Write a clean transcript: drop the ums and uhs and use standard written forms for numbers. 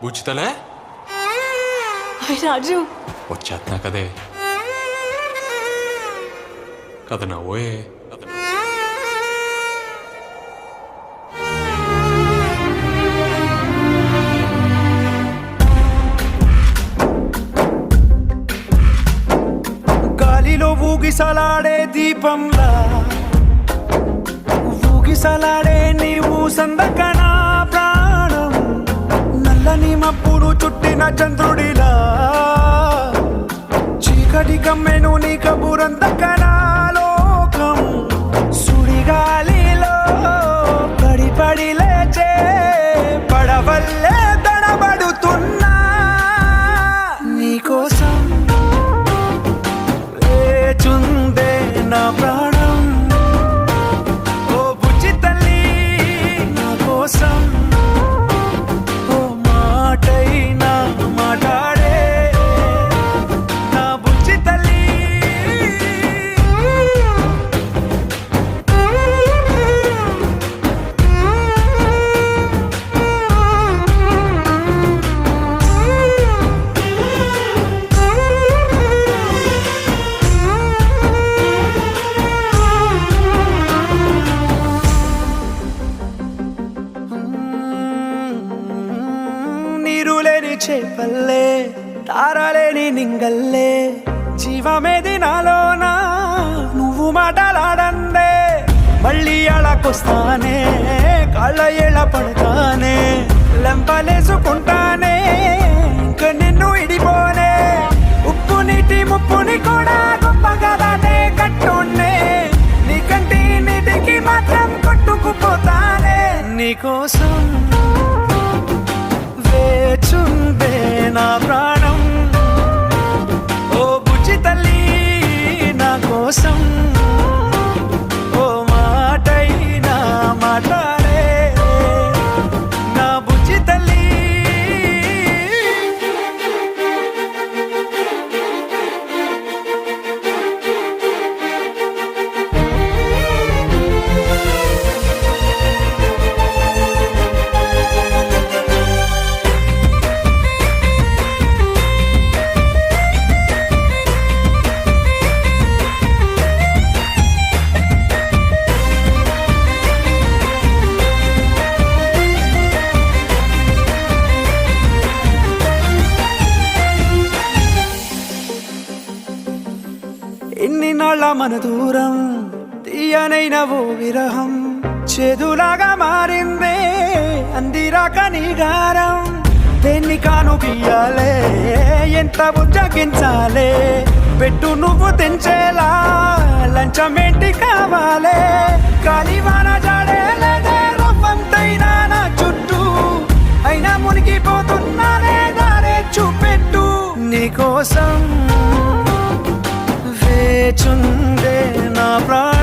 బుచ్చితలే రాజు వచ్చేస్తున్నా కదే కథ నవ్వోయే గాలిలో ఊగిసలాడే దీపంలా ఊగిసలాడే నీవు సందకన ప్రాణం నల్లని మబ్బులు చుట్టిన చంద్రుడిలా చీకటి కమ్మెను నీ కబురందకన లోకం సుడిగాలిలో పడి లేచే పడవల్లే తడబడుతున్నా నీకోసం వేచుందే నా ప్రాణం ఓ బుజ్జి తల్లి నా కోసం ఓ మాటైనా మాట్లాడే నా బుజ్జి తల్లి నీరులేని చేపల్లే తారలేని నింగల్లే జీవమేది నాలోనా నువ్వు మాటలాడందే మళ్ళీ అళకొస్తానే కాళ్ళ ఏళ్ళ పడతానే లెంపలేసుకుంటానే ఇంక నిన్ను ఇడిపోనే ఉప్పు నీటి ముప్పుని కూడా గొప్పగా దాటే కట్టున్నే నీ కంటి నీటికి మాత్రం కొట్టుకుపోతానే నీకోసం వేచుందే నా ప్రాణం ఓ బుజ్జి తల్లి నా కోసం ఓ మాటైనా మాట్లాడే నా బుజ్జి తల్లి ఎన్ని నాళ్ళ మన దూరం తీయనైన ఓ విరహం చేదులాగా మారిందే అందిరాక నీ గారం దేన్ని కాను బియ్యాలే ఎంత బుజ్జగించాలే పెట్టు నువ్వు తెంచేలా లంచమేంటి కావాలే కాలివాన జాడేలేదే రవ్వంతైనా నా చుట్టూ అయినా మునిగిపోతున్నానే దారే చూపెట్టు నీకోసం వేచుందే నా ప్రాణం